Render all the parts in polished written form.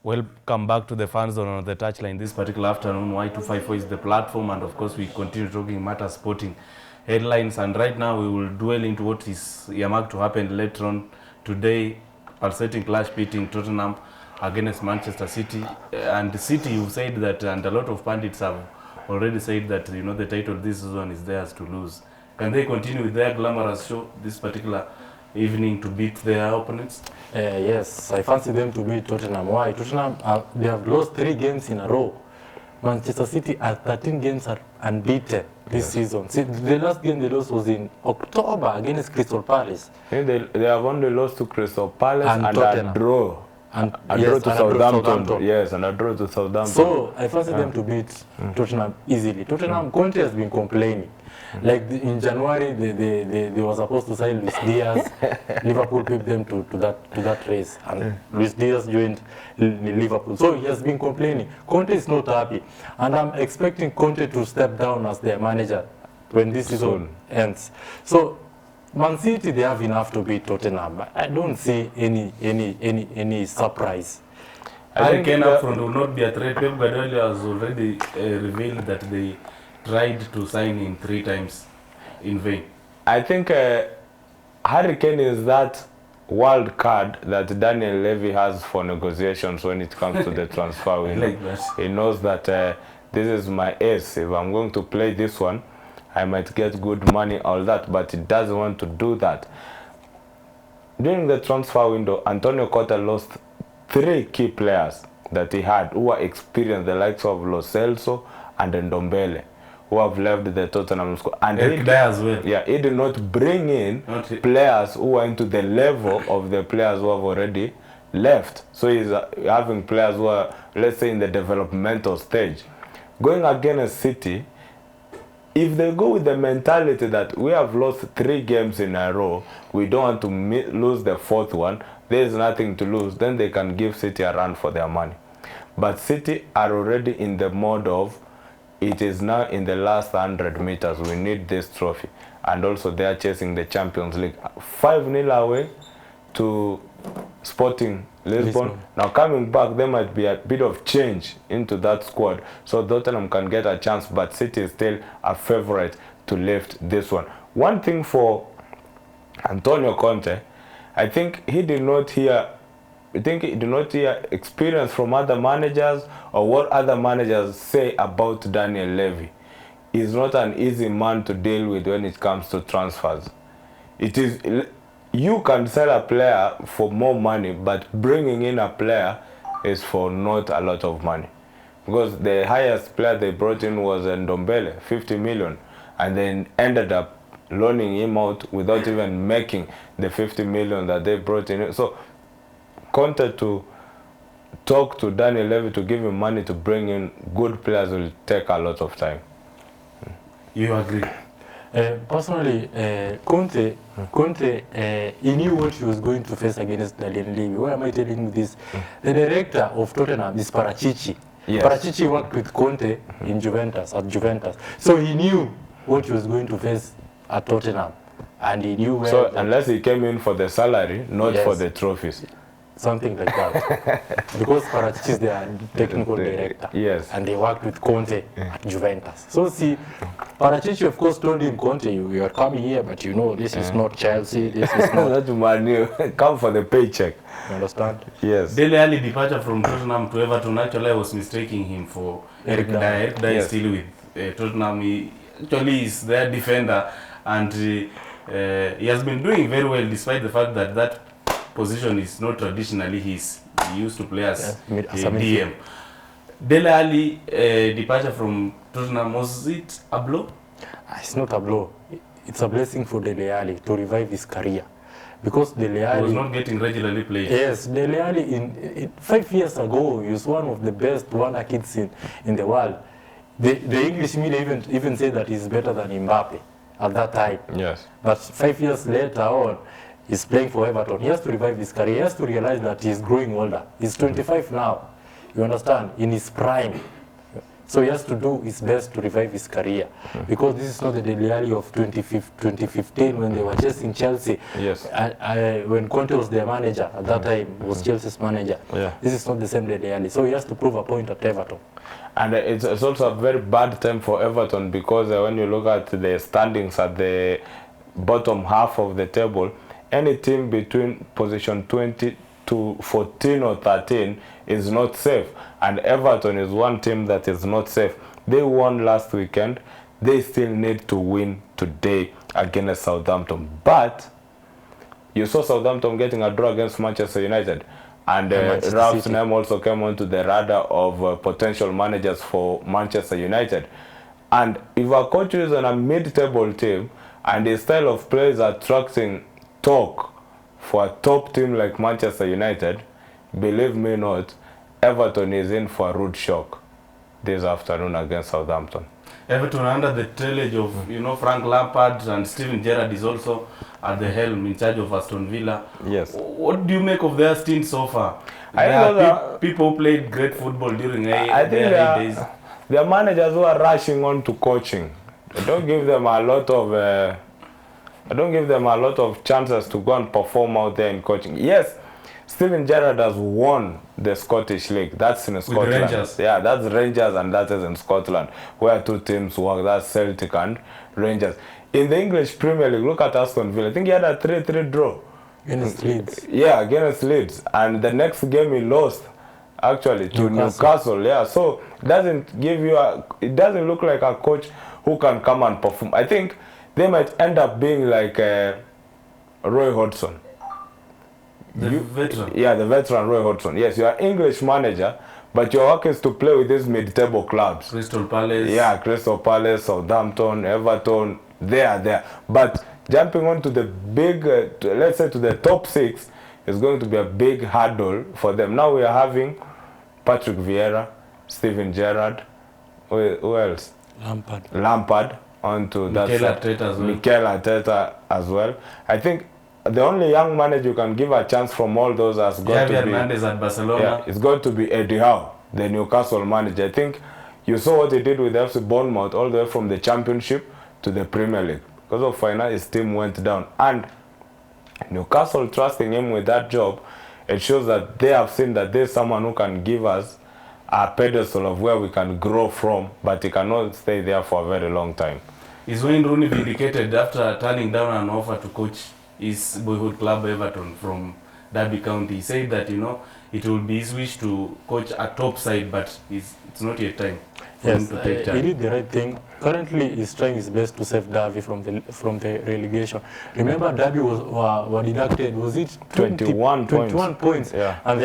Welcome back to the fan zone on the touchline this particular afternoon. Y254 is the platform, and of course we continue talking matter sporting headlines, and right now we will dwell into what is earmarked to happen later on today. Pulsating clash beating Tottenham against Manchester City, and the City, you said that, and a lot of pundits have already said that, you know, the title this season is theirs to lose. Can they continue with their glamorous show this particular evening to beat their opponents? Yes, I fancy them to beat Totenham. Why? Tottenham, they have lost 3 games in a row. Manchester City are 13 games are unbeaten this season. See, the last game they lost was in October against Crystal Palace. They have only lost to Crystal Palace and Tottenham. a draw. And A draw to Southampton. Yes, and a draw to Southampton. So I fancy them to beat Tottenham easily. Tottenham, Conte has been complaining. Like in January, they were supposed to sign Luis Diaz. Liverpool picked them to that race, and Luis Diaz joined Liverpool. So he has been complaining. Conte is not happy, and I'm expecting Conte to step down as their manager when this season ends. So Man City, they have enough to beat Tottenham. I don't see any surprise. I think Ken up front will not be a threat. Pep Guardiola has already revealed that they tried to sign him 3 times in vain. I think Harry Kane is that wild card that Daniel Levy has for negotiations when it comes to the transfer window. Like that. He knows that this is my ace. If I'm going to play this one, I might get good money, all that, but he doesn't want to do that. During the transfer window, Antonio Conte lost 3 key players that he had who were experienced, the likes of Lo Celso and Ndombele, who have left the Tottenham squad. And Eric Dyer as well. Yeah, he did not bring in players who were into the level of the players who have already left. So he's having players who are, let's say, in the developmental stage. Going against City, if they go with the mentality that we have lost 3 games in a row, we don't want to lose the 4th one, there is nothing to lose, then they can give City a run for their money. But City are already in the mode of, it is now in the last 100 meters, we need this trophy. And also they are chasing the Champions League. 5-0 away to Sporting Lisbon. Now coming back, there might be a bit of change into that squad, so Tottenham can get a chance, but City is still a favorite to lift this one. One thing for Antonio Conte, I think he did not hear experience from other managers or what other managers say about Daniel Levy. He's not an easy man to deal with when it comes to transfers. It is, you can sell a player for more money, but bringing in a player is for not a lot of money. Because the highest player they brought in was Ndombele, 50 million, and then ended up loaning him out without even making the 50 million that they brought in. So Conte to talk to Daniel Levy to give him money to bring in good players will take a lot of time. You agree? Personally, Conte, he knew what he was going to face against Dele. Why am I telling you this? The director of Tottenham is Parachichi. Yes. Parachichi worked with Conte in Juventus, at Juventus. So he knew what he was going to face at Tottenham. And he knew where... So unless he came in for the salary, not for the trophies. Something like that. Because Parachichi is their technical director. Yes. And they worked with Conte at Juventus. So see, Parachichi of course told him, Conte, you are coming here, but you know, this is not Chelsea, this is not... That's Man, come for the paycheck. You understand? Yes. Dele Alli departure from Tottenham to Everton, actually I was mistaking him for Eric Dyer. Eric Dyer is still with Tottenham. He actually is their defender, and he has been doing very well despite the fact that that position is not traditionally his. He used to play as a DM. Dele Alli departure from Tottenham, was it a blow? It's not a blow. It's a blessing for Dele Alli to revive his career. Because Dele Alli... He was not getting regularly played. Yes, Dele Alli, in 5 years ago, he was one of the best wonder kids in the world. The English media even say that he's better than Mbappe at that time. Yes. But 5 years later on, he's playing for Everton. He has to revive his career. He has to realize that he's growing older. He's 25 now. You understand? In his prime. So he has to do his best to revive his career, because this is not the Dele Alli of 2015 when they were chasing Chelsea. Yes. When Conte was their manager at that time, was Chelsea's manager. Yeah. This is not the same Dele Alli. So he has to prove a point at Everton. And it's also a very bad time for Everton, because when you look at the standings at the bottom half of the table, any team between position 20 to 14 or 13 is not safe. And Everton is one team that is not safe. They won last weekend. They still need to win today against Southampton. But you saw Southampton getting a draw against Manchester United. And Ralph's name also came onto the radar of potential managers for Manchester United. And if a coach is on a mid-table team and his style of play is attracting talk for a top team like Manchester United, believe me not, Everton is in for a rude shock this afternoon against Southampton. Everton under the tailage of, you know, Frank Lampard, and Steven Gerrard is also at the helm in charge of Aston Villa. Yes. What do you make of their stint so far? I There think are people who played great football during their heydays. There are managers who are rushing on to coaching. I don't give them a lot of chances to go and perform out there in coaching. Yes, Steven Gerrard has won the Scottish League. That's in Scotland. With Rangers. Yeah, that's Rangers, and that is in Scotland, where two teams work. That's Celtic and Rangers. In the English Premier League, look at Aston Villa. I think he had a 3-3 draw. Against Leeds. Yeah, against Leeds. And the next game he lost, actually, to Newcastle. Yeah, so it doesn't look like a coach who can come and perform. I think they might end up being like Roy Hodgson. The veteran. Yeah, the veteran Roy Hodgson. Yes, you're an English manager, but your work is to play with these mid-table clubs. Crystal Palace. Yeah, Crystal Palace, Southampton, Everton, they are there. But jumping on to the big, let's say to the top 6, is going to be a big hurdle for them. Now we are having Patrick Vieira, Steven Gerrard, who else? Lampard onto that side. Mikel Arteta as well. I think the only young manager you can give a chance from all those has got to be Hernandez at Barcelona. Yeah, it's got to be Eddie Howe, the Newcastle manager. I think you saw what he did with FC Bournemouth all the way from the Championship to the Premier League. Because of finance, his team went down. And Newcastle trusting him with that job, it shows that they have seen that there's someone who can give us a pedestal of where we can grow from, but he cannot stay there for a very long time. Is Wayne Rooney vindicated after turning down an offer to coach his boyhood club Everton from Derby County? He said that, you know, it will be his wish to coach a top side, but it's not yet time for him to take charge. He did the right thing. Currently, he's trying his best to save Derby from the relegation. Remember, Derby were deducted. Was it 21 points? Yeah. And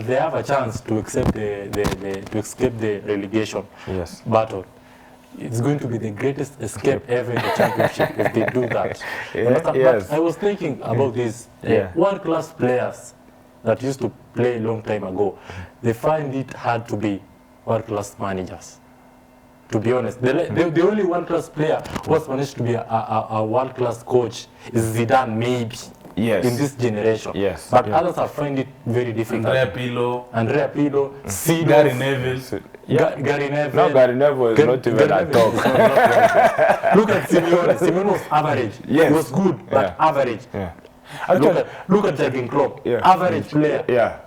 they have a chance to accept to escape the relegation battle. It's going to be the greatest escape ever in the championship if they do that. But I was thinking about these world-class players that used to play a long time ago. They find it hard to be world-class managers. To be honest, the only world-class player who has managed to be a world-class coach is Zidane, maybe. Yes. In this generation. Yes. But others have found it very difficult. Andrea Pirlo, Gary Neville. Gary Neville. No, Gary Neville is not even a top. Look at Simeone. Simeone was average. Yes. He was good, but average. Yeah. Look at Jurgen Klopp. Average player. Yeah.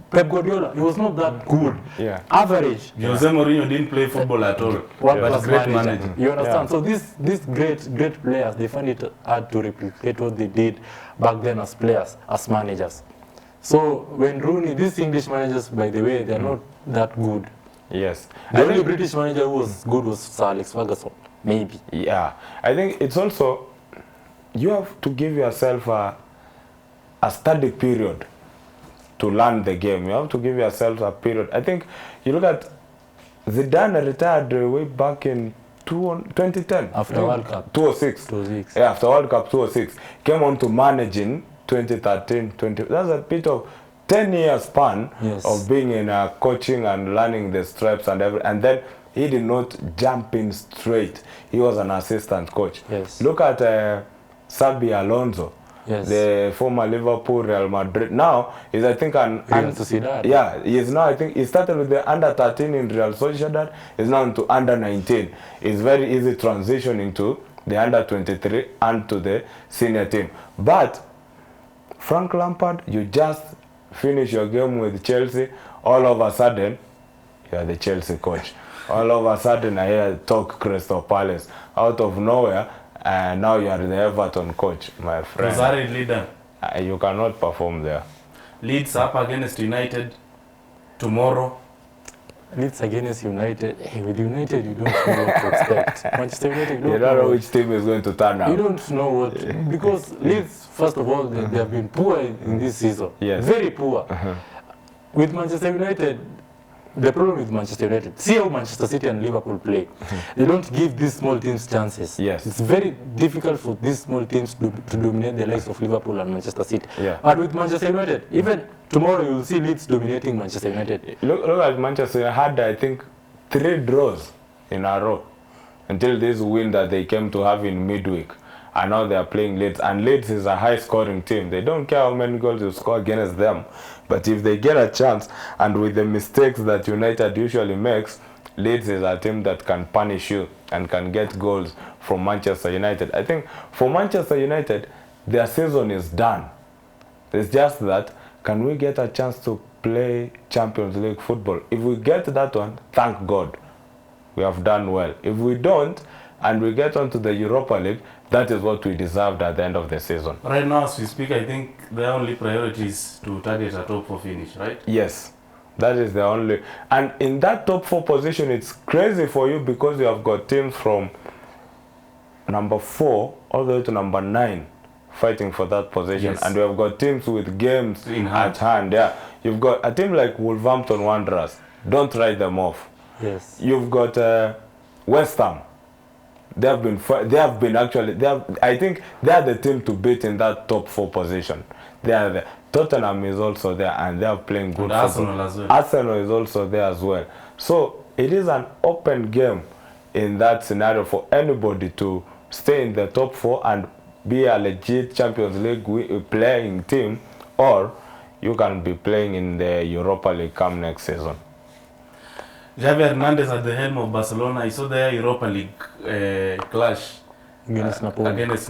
Pep Guardiola, he was not that good. Yeah. Average. Jose Mourinho didn't play football at all. But great manager. You understand? So these great players, they find it hard to replicate what they did back then as players, as managers. So when Rooney, these English managers, by the way, they're not that good. Yes. The only British manager who was good was Sir Alex Ferguson, maybe. Yeah. I think it's also, you have to give yourself a study period to learn the game. You have to give yourself a period. I think you look at Zidane retired way back in 2010. After World Cup. 2006. Yeah, after World Cup 2006. Came on to manage in 2013, that's a bit of 10-year span of being in coaching and learning the stripes and everything. And then he did not jump in straight. He was an assistant coach. Yes. Look at Xabi Alonso. Yes. the former Liverpool, Real Madrid. Now he's, I think, Real Sociedad. yeah, he's now, I think he started with the under 13 in Real Sociedad. He's now into under 19. It's very easy transitioning to the under 23 and to the senior team. But Frank Lampard, you just finish your game with Chelsea, all of a sudden you are the Chelsea coach. All of a sudden I hear talk Crystal Palace out of nowhere, and now you are the Everton coach, my friend. Rosari leader. You cannot perform there. Leeds up against United tomorrow. Leeds against United. Hey, with United, you don't know what to expect. Manchester United, You don't know which team is going to turn up. You don't know what, because Leeds, first of all, they have been poor in this season. Yes. Very poor. With Manchester United, the problem with Manchester United, see how Manchester City and Liverpool play. They don't give these small teams chances. Yes. It's very difficult for these small teams to dominate the likes of Liverpool and Manchester City. Yeah. But with Manchester United, even tomorrow you will see Leeds dominating Manchester United. Look at Manchester. They had, I think, 3 draws in a row until this win that they came to have in midweek. And now they are playing Leeds. And Leeds is a high-scoring team. They don't care how many goals you score against them. But if they get a chance, and with the mistakes that United usually makes, Leeds is a team that can punish you and can get goals from Manchester United. I think for Manchester United, their season is done. It's just that, can we get a chance to play Champions League football? If we get that one, thank God, we have done well. If we don't, and we get onto the Europa League, that is what we deserved at the end of the season. Right now, as we speak, I think the only priority is to target a top 4 finish, right? Yes, that is the only. And in that top 4 position, it's crazy for you because you have got teams from number 4 all the way to number 9 fighting for that position. Yes. And we have got teams with games In at hand. Yeah, you've got a team like Wolverhampton Wanderers. Don't write them off. Yes. You've got West Ham. They have been actually, I think they are the team to beat in that top 4 position. They are the, Totenham is also there, and they are playing good And football. Arsenal as well. Arsenal is also there as well. So it is an open game in that scenario for anybody to stay in the top 4 and be a legit Champions League playing team, or you can be playing in the Europa League come next season. Javier Hernandez at the helm of Barcelona. I saw their Europa League clash against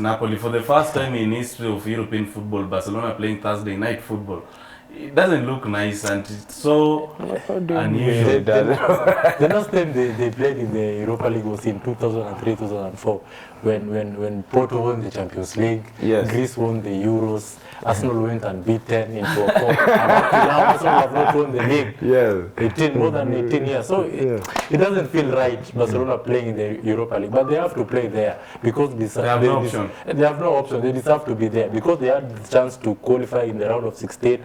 Napoli. For the first time in history of European football, Barcelona playing Thursday night football. It doesn't look nice, and it's so unusual. The last time they played in the Europa League was in 2003-2004 when Porto won the Champions League, Yes. Greece won the Euros, Arsenal went unbeaten in 4-4, and up to now Arsenal have not won the league. Yeah. More than 18 years. So it doesn't feel right, Barcelona playing in the Europa League, but they have to play there because They have no option. They have no option. They deserve to be there because they had the chance to qualify in the round of 16.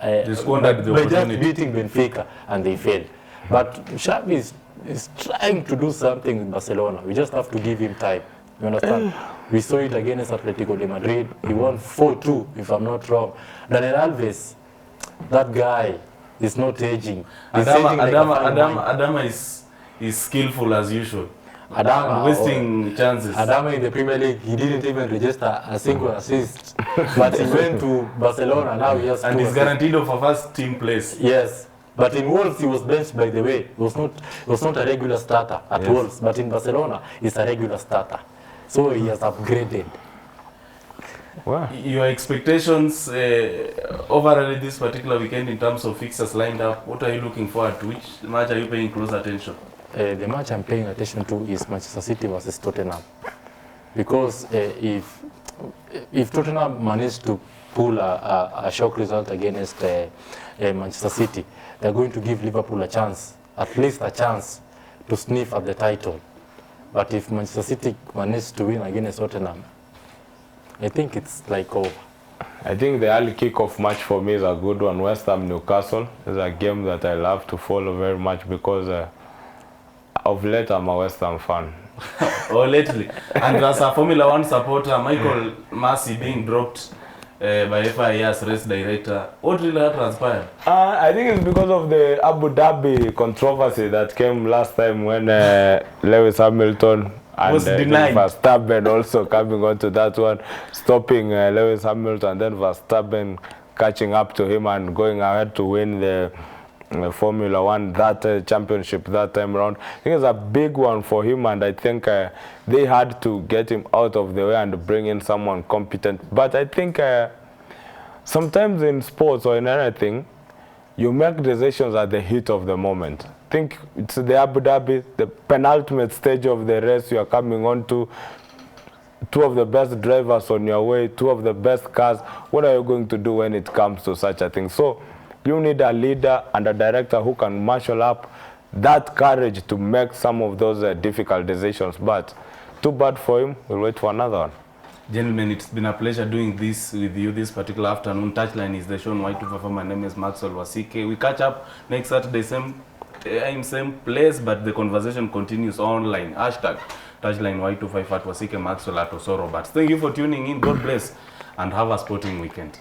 They squandered the by just opportunity. beating Benfica, and they failed. But Xavi is trying to do something with Barcelona. We just have to give him time. You understand? We saw it against Atletico de Madrid. He won 4-2, if I'm not wrong. Daniel Alves, that guy is not aging. He's aging like a fine wine. Adama is skillful as usual. Adama, wasting chances. Adama in the Premier League, he didn't even register a single assist. But he went to Barcelona, now he has And 2 he's assists. guaranteed of a first team place. Yes, but in Wolves he was benched, by the way. He was not a regular starter at Wolves, but in Barcelona he's a regular starter. So he has upgraded. Wow. Your expectations overall this particular weekend in terms of fixtures lined up, what are you looking forward to? Which match are you paying close attention? The match I'm paying attention to is Manchester City versus Tottenham. Because if Tottenham managed to pull a shock result against Manchester City, they're going to give Liverpool a chance, at least a chance, to sniff at the title. But if Manchester City manages to win against Tottenham, I think it's like over. I think the early kickoff match for me is a good one. West Ham Newcastle is a game that I love to follow very much because of late I'm a West Ham fan. Or lately. And as a Formula One supporter, Michael Massey being dropped by FIA's race director. What really transpired? I think it's because of the Abu Dhabi controversy that came last time when Lewis Hamilton and Was denied. Verstappen also coming onto that one, stopping Lewis Hamilton, and then Verstappen catching up to him and going ahead to win the Formula One that championship that time around. I think it's a big one for him, and I think they had to get him out of the way and bring in someone competent. But I think sometimes in sports or in anything, you make decisions at the heat of the moment. I think it's the Abu Dhabi, the penultimate stage of the race you are coming on to. Two of the best drivers on your way, two of the best cars. What are you going to do when it comes to such a thing? So you need a leader and a director who can marshal up that courage to make some of those difficult decisions. But too bad for him. We'll wait for another one. Gentlemen, it's been a pleasure doing this with you this particular afternoon. Touchline is the show on Y254. My name is Maxwell Wasike. We catch up next Saturday, same time, same place, but the conversation continues online. Hashtag Touchline Y254 Wasike Maxwell at Osoro. But thank you for tuning in. God bless and have a sporting weekend.